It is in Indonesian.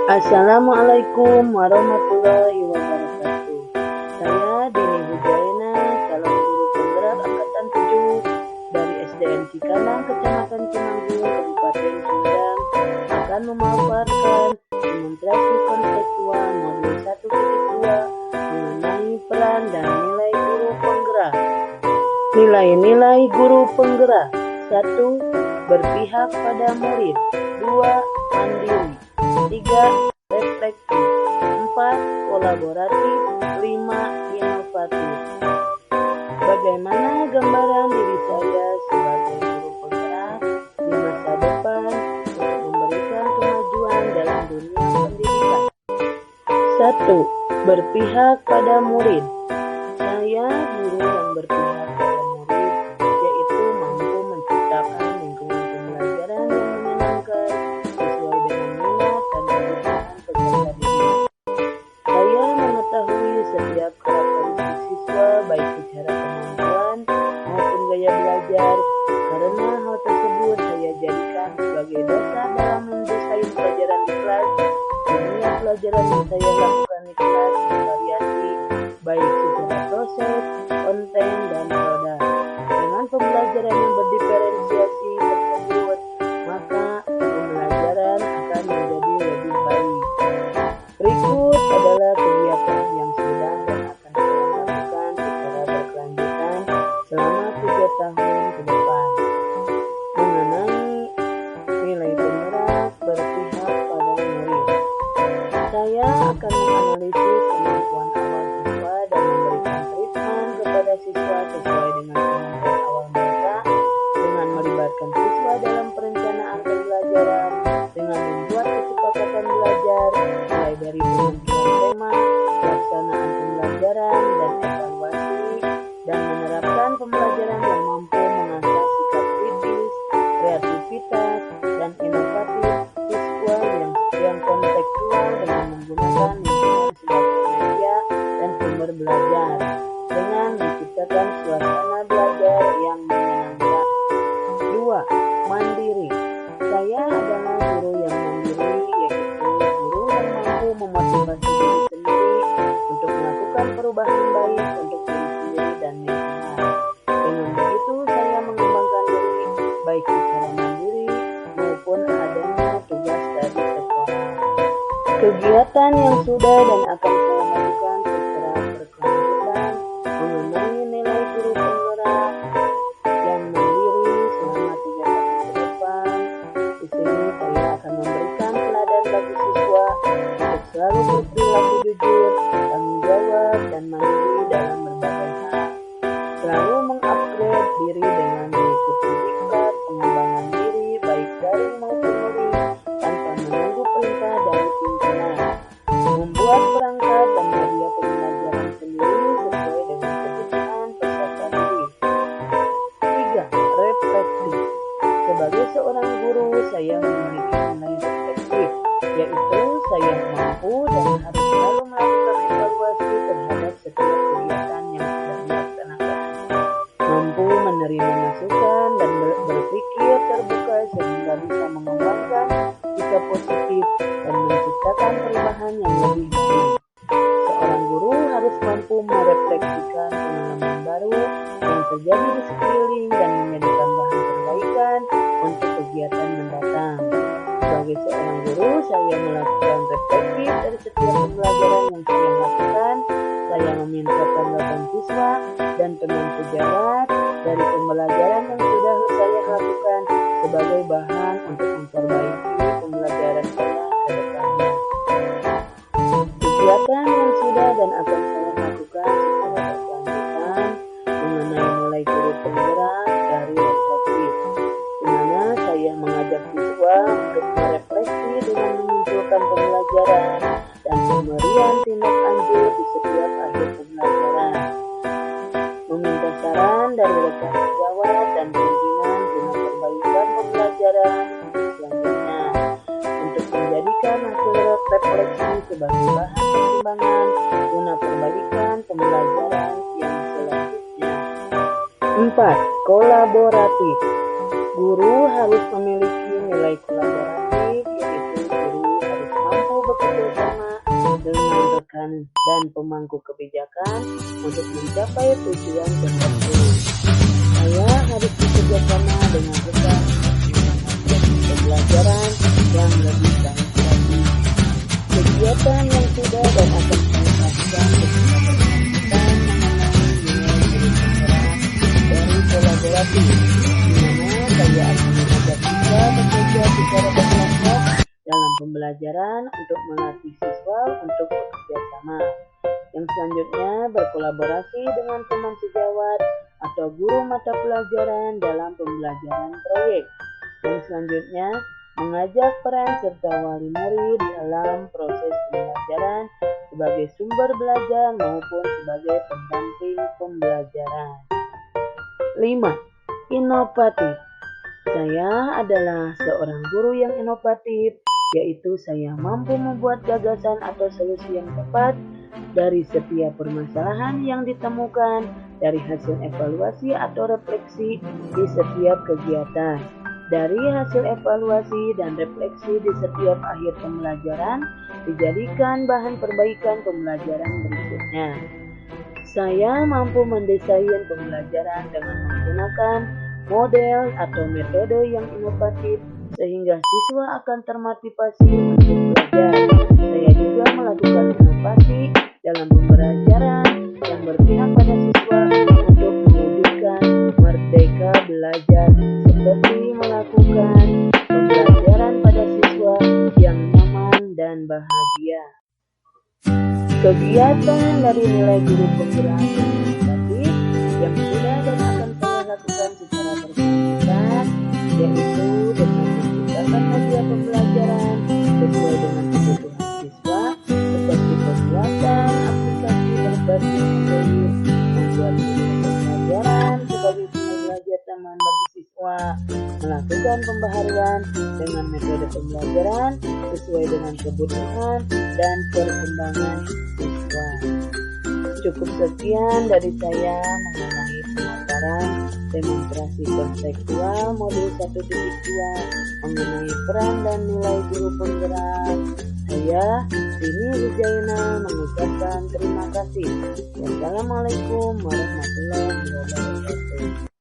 Assalamualaikum warahmatullahi wabarakatuh. Saya Dini Hujaina, calon guru penggerak angkatan 7 dari SDN Cikanang, Kecamatan Cimanggung, Kabupaten Sumedang, akan memaparkan demonstrasi konseptual modul 1.2 mengenai peran dan nilai guru penggerak. Nilai-nilai guru penggerak: 1. Berpihak pada murid. 2. Mandiri. 3. Refleksi. 4. Kolaboratif. 5. Inovatif. Bagaimana gambaran diri saya sebagai guru penggerak di masa depan untuk memberikan kemajuan dalam dunia pendidikan? 1. Berpihak pada murid. Saya guru yang berpihak pada murid, yaitu mampu menciptakan lingkungan pembelajaran yang menyenangkan sesuai dengan minat dan kebutuhan peserta didik. Saya mengetahui setiap karakteristik siswa baik secara kemampuan maupun gaya belajar. Karena hal tersebut saya jadikan sebagai dasar dalam mendesain pelajaran di kelas. Setiap pelajaran yang saya lakukan di kelas bervariasi baik secara proses, konten, dan produk. Dengan pembelajaran yang berdiferensiasi tersebut, maka pembelajaran akan menjadi lebih baik. Berikut adalah kegiatan yang sudah dan akan saya lakukan secara berkelanjutan selama 3 tahun ke depan. Mengenai nilai penggerak berpihak pada murid, saya akan menganalisis kemampuan awal siswa dan memberikan treatment kepada siswa sesuai dengan kemampuan awal mereka, dengan melibatkan siswa dalam perencanaan pembelajaran, dengan membuat kesepakatan belajar, mulai dari penentuan tema, pelaksanaan pembelajaran, dan evaluasi, dan menerapkan pembelajaran yang mampu mengasah sikap kritis, kreativitas, dan inovatif siswa yang kontekstual dengan menggunakan lingkungan sebagai media dan sumber belajar, dengan menciptakan suasana belajar yang menyenangkan. 2. Mandiri. Saya adalah guru yang mandiri, yaitu guru yang mampu memotivasi diri sendiri untuk melakukan perubahan baik untuk diri sendiri dan lingkungan. Dengan begitu, saya mengembangkan diri baik secara mandiri maupun adanya tugas dari sekolah. Kegiatan yang sudah dan akan saya lakukan secara berkelanjutan mengenai nilai guru penggerak yang mandiri selama 3 tahun ke depan. Di sini saya akan memberikan teladan bagi siswa untuk selalu berperilaku jujur, tanggung jawab, dan mandiri dalam berbagai hal. Selalu mengupgrade diri dengan mengikuti diklat pengembangan diri baik daring maupun luring tanpa menunggu perintah dari pimpinan. Membuat perangkat dan media pembelajaran sendiri sesuai dengan kebutuhan peserta didik. 3. Refleksi. Sebagai seorang guru, saya memiliki nilai refleksif, yaitu saya mampu dan harus selalu melakukan evaluasi terhadap setiap kegiatan yang sudah dilaksanakan, mampu menerima masukan dan berpikir terbuka sehingga bisa mengembangkan sikap positif dan menciptakan perubahan yang lebih baik. Seorang guru harus mampu merefleksikan pengalaman baru yang terjadi di sekeliling dan menjadikan bahan perbaikan untuk kegiatan mendatang. Sebagai seorang guru, saya melakukan refleksi dari setiap pembelajaran yang saya lakukan. Saya meminta tanggapan siswa dan teman sejawat dari pembelajaran yang sudah saya lakukan sebagai bahan untuk memperbaiki pembelajaran saya ke depannya. Kegiatan yang sudah dan akan saya lakukan secara berkelanjutan mengenai nilai guru penggerak dari refleksi, di mana saya mengajak siswa untuk merefleksi dengan mengumpulkan pembelajaran dan pemberian tindak lanjut di setiap akhir pembelajaran, meminta saran dari rekan sejawat dan pimpinan guna perbaikan pembelajaran untuk selanjutnya, untuk menjadikan hasil refleksi sebagai bahan pertimbangan guna perbaikan pembelajaran yang selanjutnya. 4. Kolaboratif. Guru harus memiliki nilai kolaboratif, yaitu guru harus mampu bekerja kebijakan dan pemangku kebijakan untuk mencapai tujuan tertentu. Saya harus bekerjasama dengan rekan pembelajaran yang lebih baik lagi. Kegiatan yang sudah dan akan saya lakukan mengenai nilai berpenggerak dari kolaborasi, di mana saya akan mengajak siswa bekerja secara berkelompok dalam pembelajaran untuk melatih siswa untuk bekerja sama. Yang selanjutnya, berkolaborasi dengan teman sejawat atau guru mata pelajaran dalam pembelajaran proyek. Yang selanjutnya, mengajak peran serta wali murid dalam proses pembelajaran sebagai sumber belajar maupun sebagai pendamping pembelajaran. 5. Inovatif. Saya adalah seorang guru yang inovatif, yaitu saya mampu membuat gagasan atau solusi yang tepat dari setiap permasalahan yang ditemukan dari hasil evaluasi atau refleksi di setiap kegiatan. Dari hasil evaluasi dan refleksi di setiap akhir pembelajaran dijadikan bahan perbaikan pembelajaran berikutnya. Saya mampu mendesain pembelajaran dengan menggunakan model atau metode yang inovatif sehingga siswa akan termotivasi untuk belajar. Saya juga melakukan inovasi dalam pembelajaran yang berpihak pada siswa untuk mewujudkan merdeka belajar, seperti melakukan pembelajaran pada siswa yang nyaman dan bahagia. Kegiatan dari nilai guru penggerak inovatif yang sudah dan akan saya lakukan secara berkelanjutan, yaitu dengan menciptakan media pembelajaran sesuai dengan kebutuhan siswa, seperti pembuatan aplikasi berbasis Android, membuat video pembelajaran sebagai belajar teman bagi siswa, melakukan pembaharuan dengan metode pembelajaran sesuai dengan kebutuhan dan perkembangan siswa. Cukup sekian dari saya mengenai pemaparan demonstrasi konseptual modul 1.2 mengenai peran dan nilai guru penggerak. Saya, Rini Wijaina, mengucapkan terima kasih. Wassalamualaikum warahmatullahi wabarakatuh.